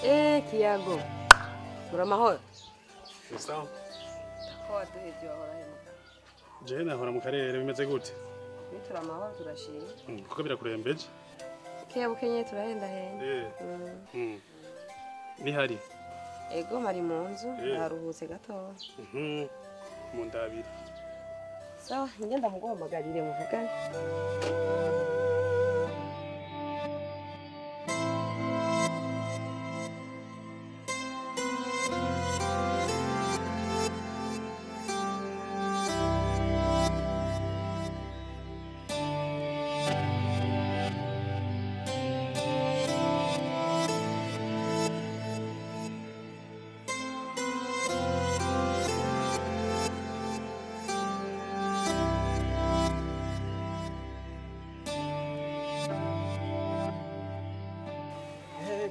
Kiyago. Uramahoro? Sawa. Ko duheje wahora hemuka. Je nahora mu karere bimeze gute? Nitura amahoro turashima. Kuko birakurembeje. Bukenye turahenda henda. Ni hari? Ego mari mu nzu naruhutse gato. Mu ndabira. Sawa, ngenda muguhamagarire muvugane.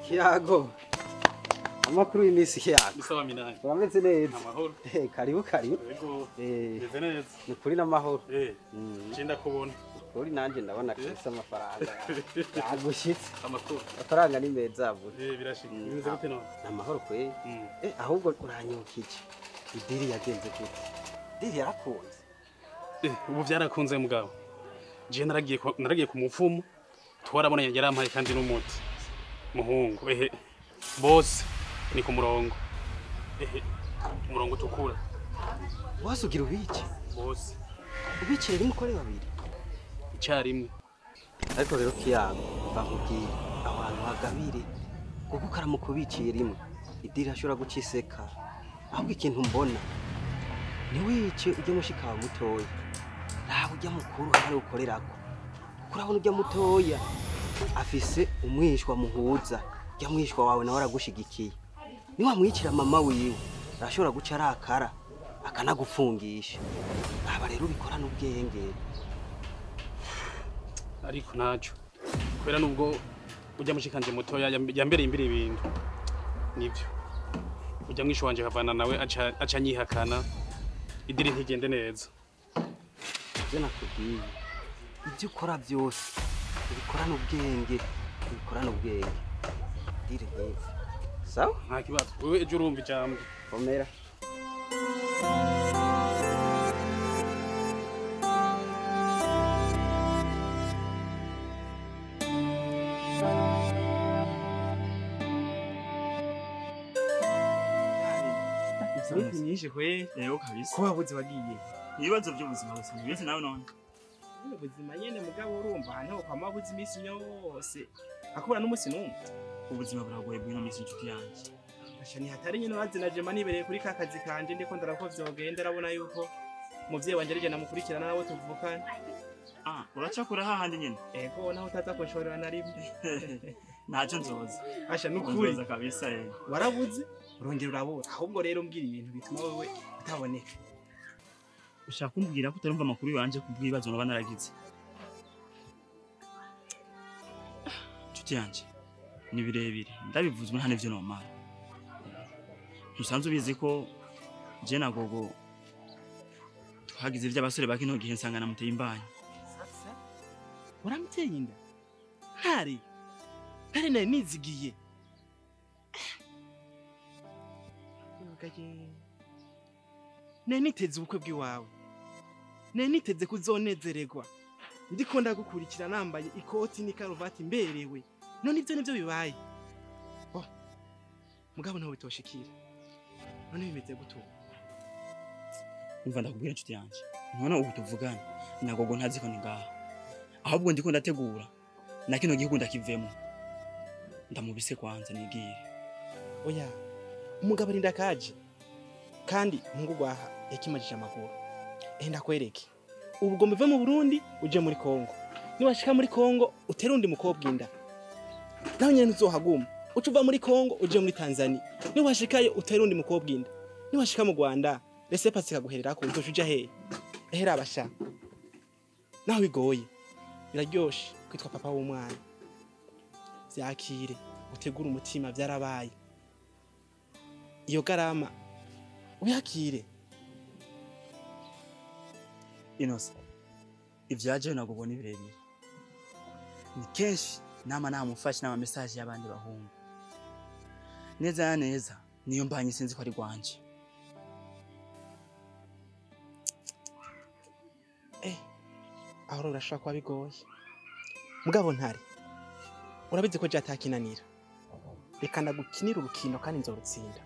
Kiyago. Amakuru y'imisi Kiyago. Bisawa minani. Urameze neza? Amahoro. Karibu karibu. Yego. Meze neza. Ni kuri n'amahoro. Cinda kubona. Kuri nanje ndabona kisa amafaranga. Yagushitse. Amakuru. Amafaranga ni meza buri. Birashika. Bimeze gute none? Amahoro kwe. Ahubwo uranyukije. Idiri yagenze gute? Idiri yarakunze. Ubu byarakunze mugabo. Je naragiye ku mupfumu. Twarabona yarampaye kandi n'umuti. Muhungu bose ni ku murongo umurongo utukura wasugira ubice bose ubicire rimwe ukore babiri icyarimwe ariko rero Kiyago bakubwiye abantu bagabire kuko karamuka ubiciye rimwe idiri ashobora guciseka ahubwo ikintu mbona ntiwice ujye mushika wa mutoya ntabwo ujya mukuru hari ukorerako kurabona ujya mutoya afise umwishwa muhuza ya mwishwa wawe nawe aragushigikiye ni wamwicira mama wiwe arashobora guca arakara akanagufungisha aba rero ubikora n'ubwenge ariko naco kwera nubwo ujya mushikanje mutoya yambere imbere ibintu nivyo ujya mwishwa wanje kavana nawe aca nyihakana idiri ntigende neza je nakubwiye ibyo ukora byose ubikorana ubwenge dire neza sawa nta kibazo wewe ejo urumva ijambo komera Iminsi myinshi kwe rero kabisa ko wabuze wagiye ibibazo by'ubuzima gusa mwese nawe none ubuzima nyene mugabo urumva hano kwa mabuze imisi yose akubura n'umusi numwe ubuzima buragoye bwino misi inshuti yanje asha ni hatari nyene wazinaje manibereye kuri kakazi kanje ndiko ndarako vyogenda arabona yuko muvyeyi wanje arije namukurikirana nawe tuvukana uracakura hahandi nyene ego naho utaza kunshorera na rimwe ntaco nzoza asha nukuri nzoza kabisa warabuze urongera urabura ahubwo rero mbwira ibintu bituma wewe utaboneka ushaka kumbwira ko utarumva amakuru yanje kubwibazo no banaragize nshuti yanje ni birebire ndabivuzwe nta nivyo nomara ntusanzwe ubizi ko je na gogo twagize ivy'abasore bakino gihe nsanga namuteye imbanya sasa uramuteye inda hari nari nizigiye niteze ubukwe bw'iwawe niteze kuzonezererwa ndiko ndagukurikira nambaye ikoti n'ikaruvati mberewe none ivyo nivyo bibaye mugabo nawe bitoshikira none bimeze gutu umva ndakubwira inshuti yanje none ubu tuvugana nagogo ntaziko ni ngaha ahubwo ndiko ndategura na kino gihugu ndakivemo ndamubise kwanza nigire oya umugabo arinda kaje kandi mungu gwaha yakimajije amaguru enda kwereke ubwo mve mu Burundi uje muri Kongo niwashika muri Kongo uterundi mukobwa inda naho nyene uzohaguma ucuva muri Kongo uje muri Tanzania niwashikayo uterundi mukobwa inda niwashika mu Rwanda rese pasi kaguherera ko uzoja he ehera abasha naho bigoye biraryoshe kwitwa papa w'umwana vyakire utegura umutima vyarabaye iyo garama uyakire Inosa ivyaje nagogo ni birebire ni kenshi nama namufashe nama message y'abandi bahungu neza neza niyo mbanye sinzi ko ari gwanje. Aho urashaka kwa bigoye. Mugabo ntare. Urabizi ko jatakinanira. Reka ndagukinira urukino kandi nzorutsinda.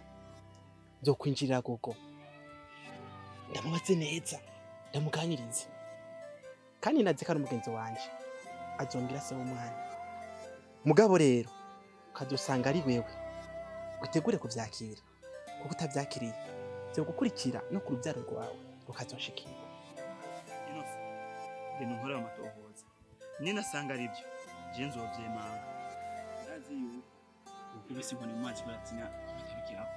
Nzokwinjirira gogo. Ndamubaze neza. Ndamuganiriza. Kandi nazi ko ari umugenzi wanje. Azombira se w'umwana. Mugabo rero kadusanga ari wewe. Utegure kuvyakira. Kuko utavyakiriye byo gukurikira no ku rubyaro rwawe rukazoshikira. Ibintu nkora amatohoza ninasanga ari byo je nzovyemanga ndazi yuko ubise inkoni mu mazi baratinya amakabikirako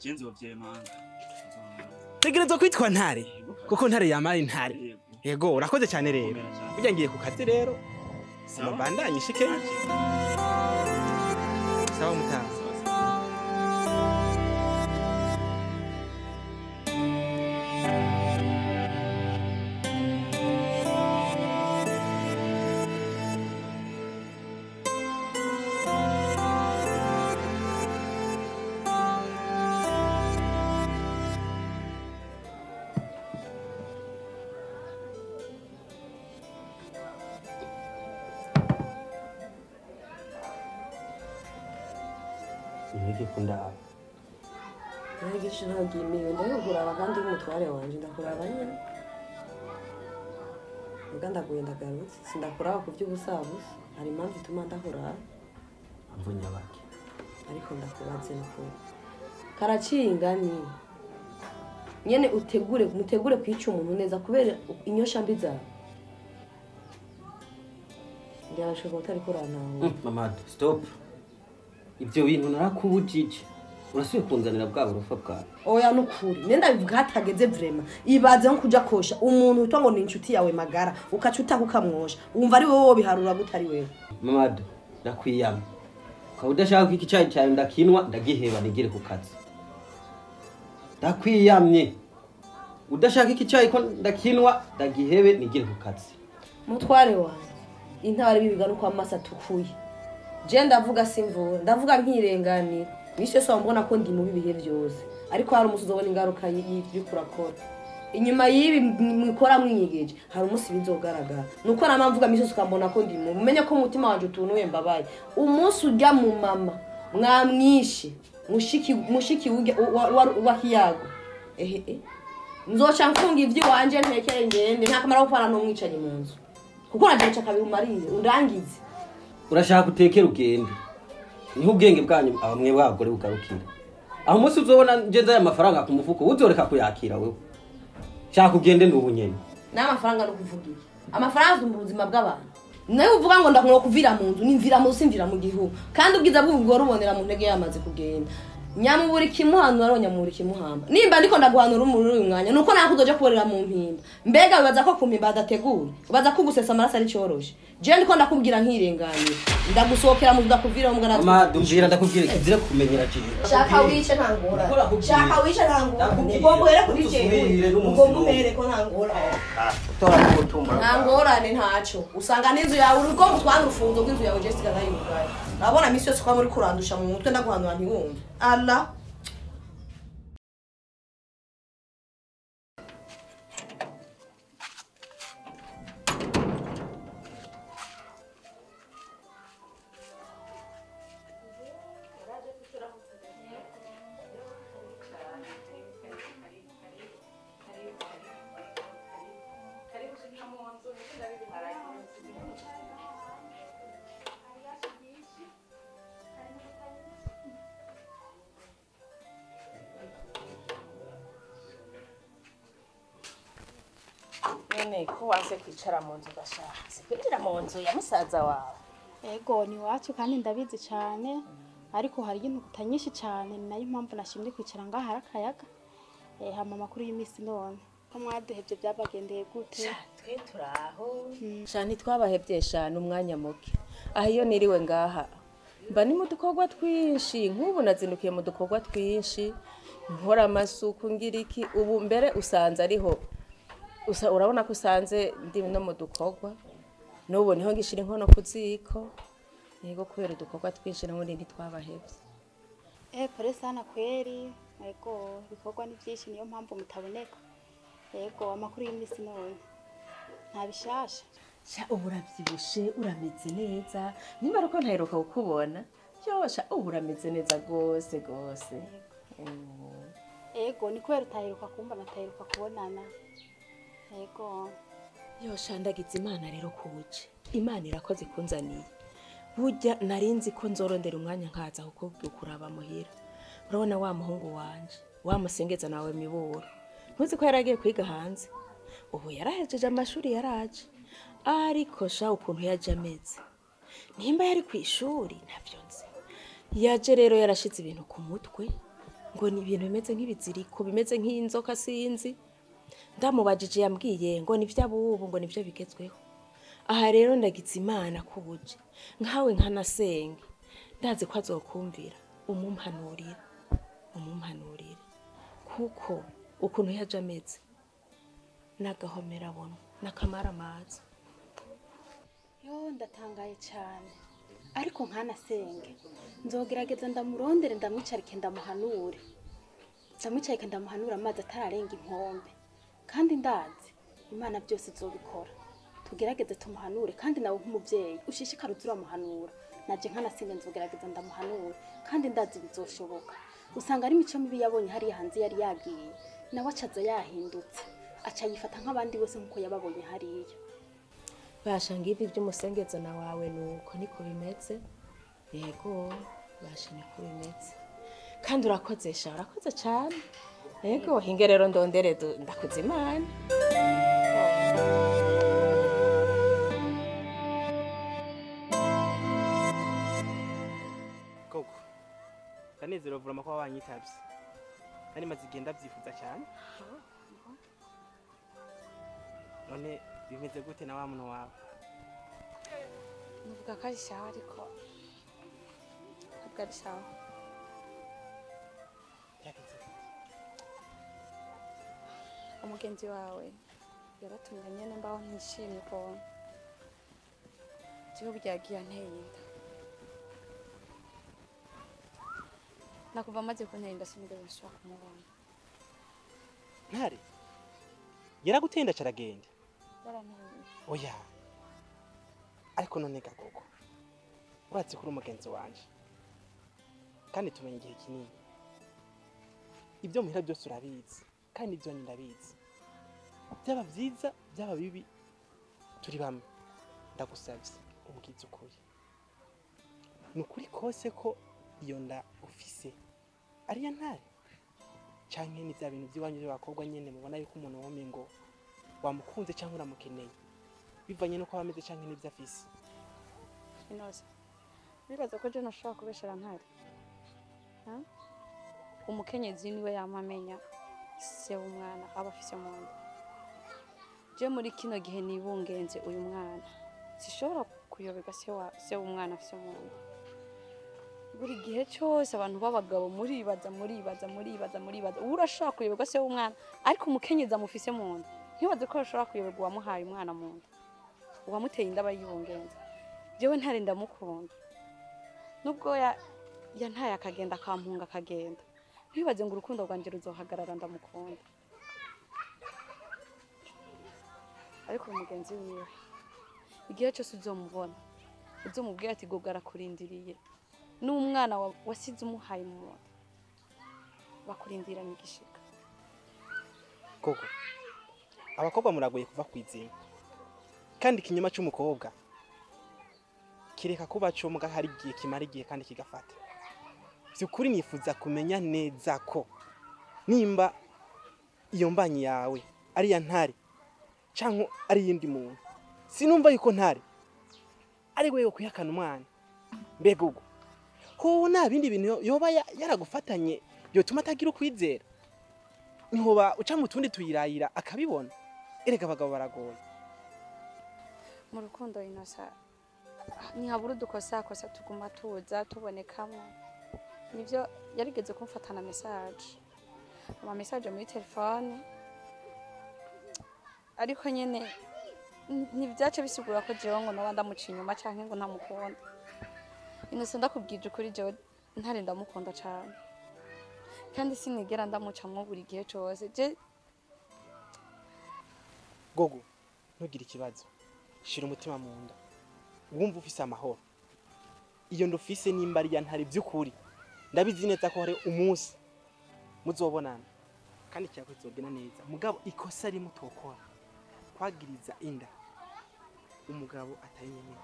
je nzovyemanga. Tegerezwa kwitwa ntare kuko ntare yamara intare. Yego urakoze cyane rero burya ngiye ku kazi rero samabandanye shike sawa mutazi. Nige kundaba. Ngiye ntagimiwe ndahugura kandi umutware wanje ndakuraba nyine. Uganda guyenda garutse sindakuraba ku by'ubusabusa hari impamvu ituma ndahura. Amvunya bake. Ariko ndakubaze nuko karacingani. Nyene mutegure kwica umuntu neza kubera inyosha mbi zawe. Ndashobora utari kuranaho. Mama stop. Ibyo bintu narakubujije. Urasuye kunzanira bwa burufa bwawe. Oya nukuri. Nenda bivuga hatageze vraiment. Ibaze nko kuja kosha umuntu utwa ngo ni inshuti yawe magara ukacuta kukamwosha. Umva ari wowe biharura gutari wewe. Mama ndakwiyama. Ukabudashaka ko iki cyayi cyawe ndakinwa ndagiheba nigire ku kazi. Ndakwiyamye. Udashaka iki cyayi ko ndakinwa ndagihebe nigire ku kazi. Mutware wanjye. Intare bibiga no kwa masa tukuye. Je ndavuga simvura ndavuga nkirenganira nisho so mbona ko ndi mu bibihe byose ariko hari umusuzo ubona ingaruka y'ibyo kurakora inyuma y'ibi mwikora mwinyigeje hari umunsi bizogaragara nuko namamvuga misho ukambona ko ndi mu umenye ko umutima wanje utunuye mbabaye umunsi ujya mu mama mwamwishe mushiki wa hiyago nzoca mfunga ivyo wanje ntekere ngende nta kamara gufana no mwicanye mu nzu kuko naje kabimariye undangize. Urashaka gutekera ugende. Niho ubwenge bwanyu abamwe bagore bugarukira. Aho umunsi uzobona ngenza ya mafaranga ku mufuko uzoreka kuyakira wewe. Shaka ugende n'ubunyene. N'amafaranga no kuvugira. Amafaranga mu buzima bw'abantu. Nawe uvuga ngo ndakwiye kuvira mu nzu nimvira mu simvira mu gihugu. Kandi ubwiza bw'ubwo rubonera mu ntege yamaze kugenda. Nyamuburi kimuhanu aronya muri kimuhamba. Nimba ndiko ndaguhanura muri uyu mwanya nuko nakuzoje kuborera mu mpimba. Mbega bibaza ko kumpimba adategura. Baza kugusesa amaraso ari cyoroshe. Je ndiko ndakubwira nkirenganye. Ndagusohokera mu ndakuvira mu ngana. Mama ndumvira ndakubwira kizire kumenyera kiri. Shaka wice ntangora. Shaka wice ntangora. Ugomba here kuri jewe. Ugomba uhere ko ntangora. Tora gutumba. Ntangorane ntaco. Usanga n'inzu yawe uri ugomba utwara urufunzo rw'inzu yawe Jessica nayugaye. Nabona misi yose kwa muri kurandusha mu mutwe ndaguhanura ntiwumve. Allah. Nene ko wanse kwicara mu nzu gashaka sikwinjira mu nzu ya musaza wawe. Ego ni wacu kandi ndabizi cyane ariko hari ibintu kutanyinshi cyane nayo mpamvu nashimye kwicara ngaha harakayaga hama makuru y'imisi none ko mwaduhebye byabagendeye gute. Twe turaho shani twabahebye shana umwanya muke aho iyo niriwe ngaha mba ni mu dukorwa twinshi nk'ubu nazindukiye mu dukorwa twinshi nkora amasuku ngiriki ubu mbere usanze ariho urabona ko usanze ndi no mu dukorwa n'ubu niho ngishira inkono kuziko yego kubera udukorwa twinshi n'ubundi ntitwabahebye. pole sana kweri. Ego ibikorwa ni byinshi niyo mpamvu mutaboneka. Ego amakuru y'imisi none. Nta bishasha. Sha ubu uravyibushe urameze neza. Nimba ruko ntaheruka kukubona. Yosha ubu urameze neza gose gose. Ego ni kwera utaheruka kumva nataheruka kubonana. Ego. Yosha ndagize Imana rero kuje. Imana irakoze kunzaniye. Burya narinzi ko nzorondera umwanya nkaza kukubwira kuraba muhira. Urabona wa muhungu wanje, wa musengeza nawe miburo. Ntuzi ko yaragiye kwiga hanze. Ubu yarahejeje amashuri yaraje. Ariko sha ukuntu yaje ameze. Nimba yari ku ishuri ntavyo nzi. Yaje rero yarashize ibintu ku mutwe. Ngo ni ibintu bimeze nk'ibiziriko, bimeze nk'inzoka sinzi. Ndamubajije yambwiye ngo ni vy'abubu ngo nivyo bigezweho. Aha rero ndagize Imana kubuje. Nkawe nkanasenge. Ndazi ko azokumvira umumpanurira. Kuko ukuntu yaje ameze. Nagahomera abona nakamara amazi. Yo ndatangaye cyane. Ariko nkanasenge. Nzogerageza ndamurondere ndamwicarike ndamuhanure. Ndamwicarike ndamuhanura amazi atararenga inkombe. Kandi ndazi Imana byose izobikora. Tugerageze tumuhanure kandi nawe nk'umuvyeyi ushishikara uzuramuhanura. Naje nkanasenge nzogerageza ndamuhanure kandi ndazi bizoshoboka. Usanga ari imico mibi yabonye hari hanze yari yagiye. Nawe acaza yahindutse. Aca yifata nk'abandi bose nkuko yababonye hariya. Basha ngibi by'umusengeza na wawe nuko niko bimeze. Yego basha niko bimeze. Kandi urakoze cyane. Yego hinge rero ndondere ndakuze Imana. Koko Kanezero vurama ko wanyitavye. Nari maze igenda byifuza cyane. None bimeze gute na wa muntu wawe? Nuvuga ko ari sawa ariko ari sawa. Umugenzi wawe yaratumye nyene mbaho ntishimye ko cyo byagiye anteye inda. Nakuva maze kunteye inda sinigeze nshaka kumubona. Ntare yaragutenda caragenda. Yaranteye. Oya. Ariko none gakoko. Uratse kuri umugenzi wanje. Kandi tumenye igihe kinini. Ibyo muhira byose urabizi kandi ibyo ndabizi. Byaba byiza byaba bibi turi bamwe. Ndagusabye ubwiza ukuri. Nukuri kose ko iyo nda ufise ari ya Ntare. Canke ni bya bintu by'iwanyu by'abakobwa nyene mubona yuko umuntu wome ngo wamukunze cyangwa uramukeneye. Bivanye no ko bameze canke n'ibyo afise. Inoze. Bibaza ko je nashaka kubeshera Ntare. Umukenyezi niwe yamamenya se umwana aba afise mu nda. Je muri kino gihe nibungenze uyu mwana. Sishobora kuyobeka se umwana afise mu nda. Buri gihe cyose abantu babagabo muribaza. Urashaka kuyoberwa se umwana ariko umukenyezi amufise mu nda. Ntibaze ko ashobora kuyoberwa wamuhaye umwana mu nda. Uwamuteye inda bayibungenze. Jewe Ntare ndamukunda. Nubwo yantaye akagenda akampunga akagenda. Ntibaze ngo urukundo rwanje ruzohagarara ndamukunda. Ariko umugenzi wiwe igihe cyose uzomubona uzomubwira ati gogara kurindiriye n'umwana wasize umuhaye mu nda bakurindiranye igishika. Koko abakobwa muragoye kuva kwizima kandi ikinyoma cy'umukobwa kireka kuba cyo muga hari igihe kimara igihe kandi kigafata. Byukuri nifuza kumenya neza ko nimba iyo mbanyi yawe ari ya Ntare canke ari yindi muntu. Sinumva yuko Ntare ari wewe kuyakana umwana. Mbega ugo ko nta bindi bintu yoba yaragufatanye yotuma atagira ukwizera. Nihoba uca mu tundi tuyirayira akabibona. Erega abagabo baragoye. Mu rukundo inosa ntihabura udukosa tuguma tuza tubonekamo. Nivyo yarigeze kumfatana message. Ama message muri telefone. Ariko nyene nivyace bisigura ko jewe ngo naba ndamuca inyuma canke ngo ntamukunda. Inose ndakubwije ukuri jewe ntare ndamukunda cyane kandi sinigera ndamucamwo buri gihe cyose je gogo ntugire ikibazo shira umutima mu nda wumva ufise amahoro iyo ndufise nimba ari ya ntare by'ukuri ndabizi neza ko hari umunsi muzobonana kandi cyako kizogena neza mugabo ikosa rimwe utokora kwagiriza inda umugabo atari nyene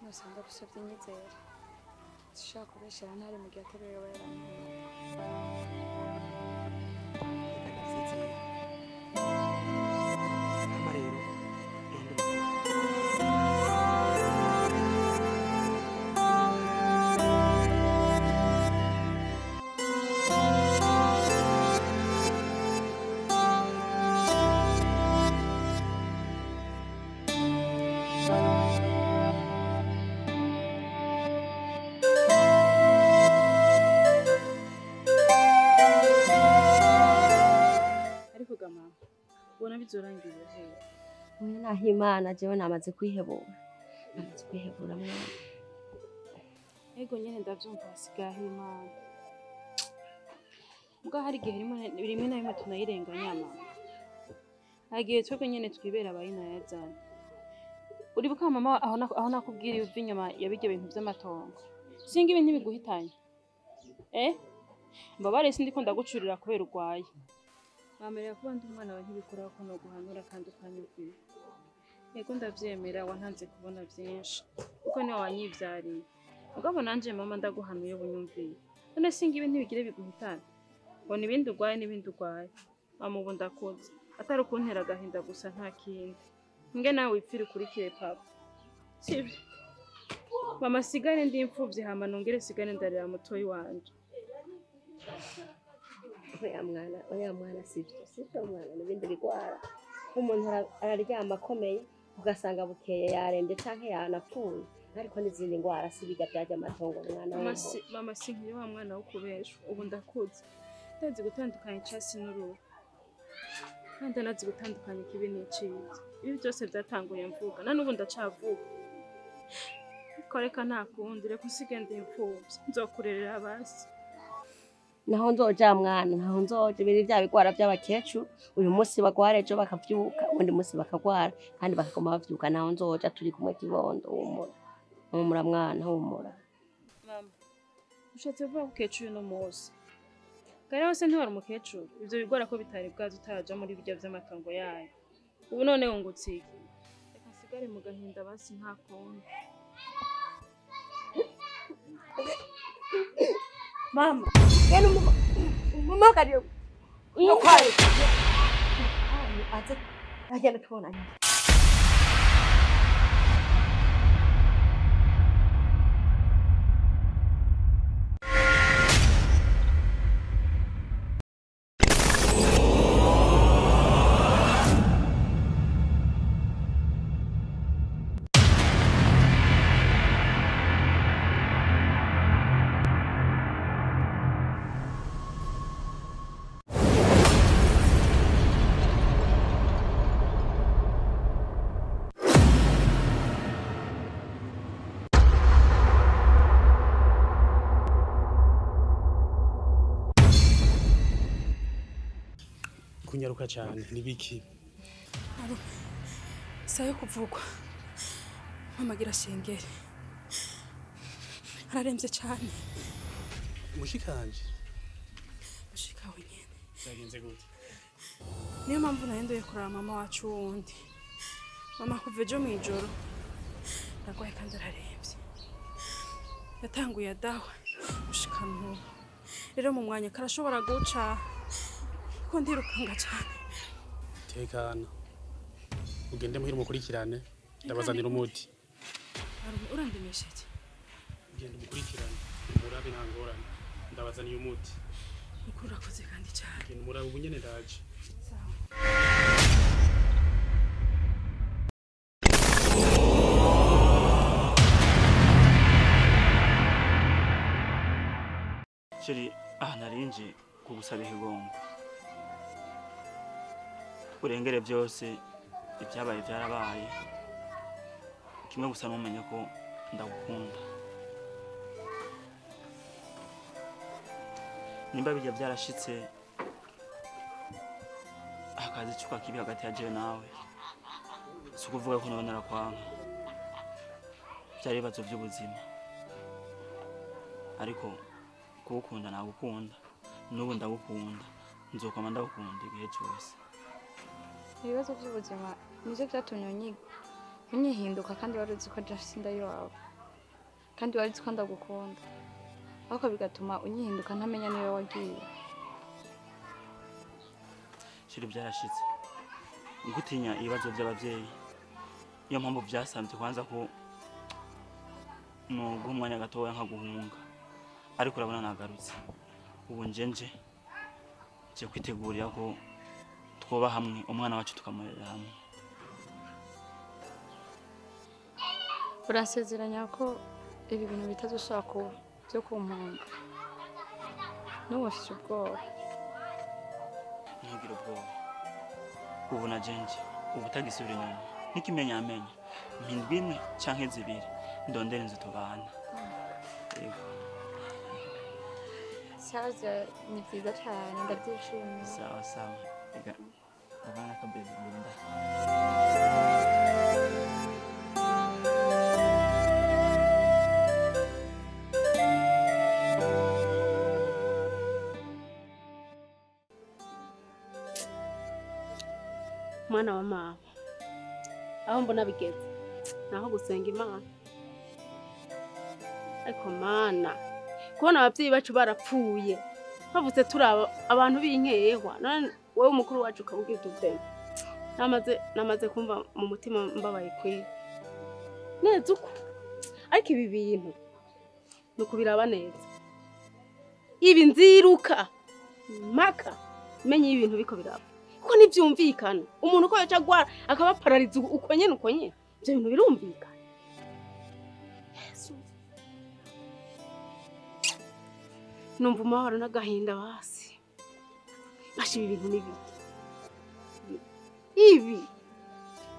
nusanga gusabye inyizera zishaka kubeshera ntare mu gihe atareba yarantumye amarero ubona bizorangirira hehe Mwe naho Imana jewe namaze kwihebura mwana ego nyene ndavyumva hasigaye Imana ubwo hari igihe rimwe na rimwe tunayirenganya mama hagiye twebwe nyene twibera abayinayazana uribuka mama aho nakubwira uva inyuma yabirya bintu vy'amatongo singa ibintu biguhitanye mbabare sindiko ndagucurira kubera urwaye bamerera kuba ndi umwana wawe ntibikora ko no guhanura kandi ukanyumvira yego ndavyemera wantanze kubona vyinshi kuko niwe wanyivyariye mugabo nanje mama ndaguhanuye bunyumvire none singa ibintu bigire biguhitana bona ibindi urwaye n'ibindi urwaye mama ubu ndakoze atari ukuntera agahinda gusa nta kindi nge nawe wipfire ukurikire papa sivyo mama sigare ndi imfuvyi hama nongere sigare ndarira mutoyi wanje oya mwana sivyo mwana n'ibindi bigwara umuntu araryama akomeye ugasanga bukeye yarembye canke yanapfuye ariko n'izindi ngwara sibiga byaje amatongo mwana mama sinkiye wa mwana wo kubeshwa ubu ndakuze ndazi gutandukanya icasi n'uruhu kandi nazi gutandukanya ikibi n'iciza ibi byose byatanguye mvuga na n'ubu ndacavuga koreka nta kundi reka usige ndi imfuvyi nzokurerera basi naho nzoja mwana naho nzoje biri bya bigwara by'abakecuru uyu munsi bagwara ejo bakavyuka undi munsi bakagwara kandi bakagoma bavyuka naho nzoja turi kumwe kibondo humura mwana humura mama ushatse vuba ukecuru no munsi kare wose ntiwari umukecuru ivyo bigwara ko bitari bwazo utaja muri birya vy'amatongo yayo ubu none wungutsike reka nsigare mu gahinda basi nta kundi mama yenu mama kariyo ukwari aze agenda tubonanye kunyaruka cyane nibiki sayo kuvugwa mamagira shengere araremvye cyane mushikanje mushika wenyene zagenze gute niyo mpamvu nayendoye kurara mama wacu wundi mama kuva ejo mw'ijoro nagwaye kandi araremvye yatanguye adawa gushika n'ubu rero mu mwanya karashobora guca ko ndirukanga cyane tekana ugende muhira umukurikirane ndabazanira umuti urandemesheje ugende umukurikirane umurabe ntangorane ndabazaniye umuti ukuri urakoze kandi cyane ugende umurabe ubu nyene ndaje sheri narinje kugusaba ihigongo urengere byose ibyabaye byarabaye kimwe gusa numenye ko ndagukunda nimba bijya byarashitse akazi cuka kibi hagati ya jewe nawe si ukuvuga ko nabonera kwanka byari ibibazo by'ubuzima ariko kugukunda nagukunda n'ubu ndagukunda nzokoma ndagukunda igihe cyose ibibazo by'ubuzima nivyo byatumye unyihinduka kandi wari uzi ko Jafisi ndayiwawe kandi wari uzi ko ndagukunda ariko bigatuma unyihinduka ntamenya niwe wagiye shiri byarashitse gutinya ibibazo by'abavyeyi iyo mpamvu byasanze kwanza ko nuguha umwanya gatoya nkaguhunga ariko urabona nagarutse ubu nje kwitegurira ko twoba hamwe umwana wacu tukamurera hamwe uransezeranya ko ibi bintu bitazoshobora kuba byo kumpunga n'ubufite ubwoba ntugire ubwoba ubu na jenje ubu utagisubira inyuma n'ikimenyamenya impindwi imwe canke zibiri ndondera inzu tubana yego saza ni byiza cyane ndabyishimiye sawa sawa ega abana kabezi ndunda mwana wa mama aho mbona bigeze naho gusenga Imana ariko mana kubona abavyeyi bacu barapfuye bavutse turi abantu b'inkehwa none wowe umukuru wacu ukabwira tuvemo namaze kumva mu mutima mbabaye kwe neza uko ariko ibi bintu nukubiraba neza ibi nziruka maka menye ibintu biko biraba ko nivyumvikana umuntu ko yaca gwara akaba paralize uko nyene ibyo bintu birumvikana Yesu numva amahoro n'agahinda basi bashi ibi bintu n'ibiki ibi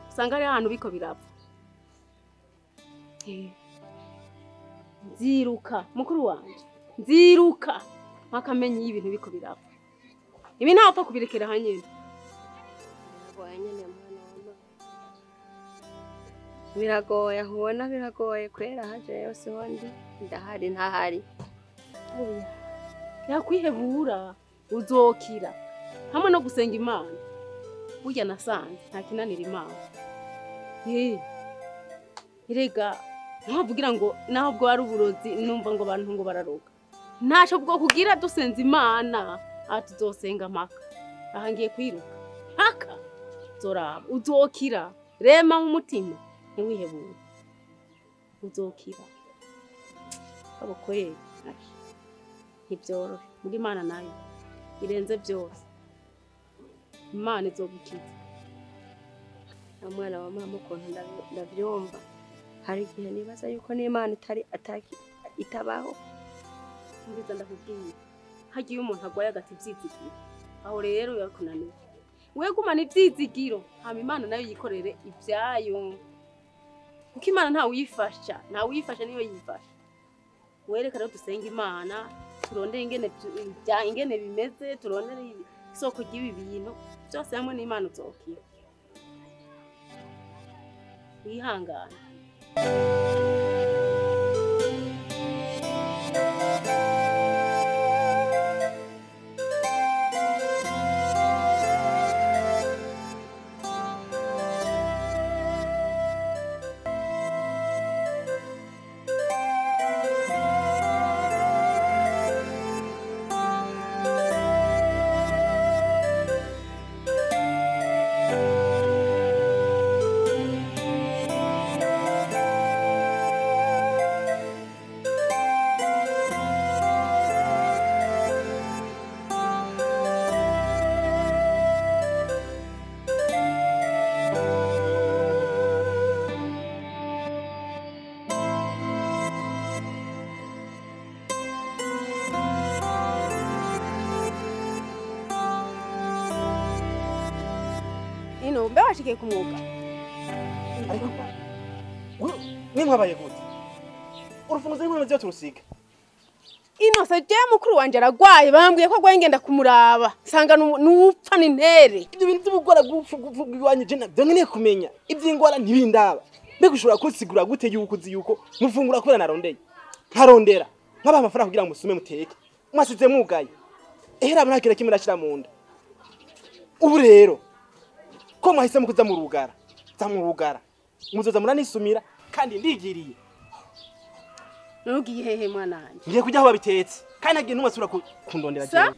usanga ari ahantu biko biraba nziruka mukuru wanje nziruka makamenye ibintu biko biraba ibi ntapfa kubirekera hanyene biragoye ahubona biragoye kwera haje yose hondi ndahari ntahari oya yakwihebura uzokira hamwe no gusenga Imana burya nasanze nta kinanira Imana irega ntavugira ngo naho bwo ari uburozi numva ngo abantu ngo bararoga ntaco bwo kugira dusenza Imana atuzosenga maka ahangiye kwiruka haka zoraba uzokira rema mu mutima ntiwihebure uzokira abo kweye ntibyorohe muri Imana nayo irenze byose Imana izogukiza umwana wa mama ukuntu ndavyumva hari igihe nibaza yuko n'Imana itabaho mbiza ndakubwiye hagiye umuntu agwaye agati ivyizigiro aho rero yakunaniye wegumana ivyizigiro hama Imana nayo yikorere ivyayo kuko Imana nta uyifasha niyo yifasha wereka rero dusenga Imana turondere ingene bimeze turondere isoko ry'ibi bintu byose hamwe n'Imana uzokira wihangana mbe washikiye ku mwuga nimwabaye gute urufunguzo rw'ibintu byo turusiga Inose je mukuru wanje aragwaye bambwiye ko agwaye ngenda kumuraba sanga nupfa n'intere. Ibyo bintu by'ubugora bw'uwanye je nabyo nkeneye kumenya iby'ingwara ntibindaba mbega ushobora kunsigura gute yuko uzi yuko mufungura kubera narondeye nkarondera nk'abaha amafaranga kugira ngo musume muteke mwasize mugaye ehera mnakira kimwe ndashira mu nda ubu rero ko mwahise mukuza mu rugara zamurugara muzoza muranisumira kandi ndigiriye Nugiye hehe mwana wanje? Ngiye kujya aho babitetse kandi nagiye ntumasura kundondera Sa?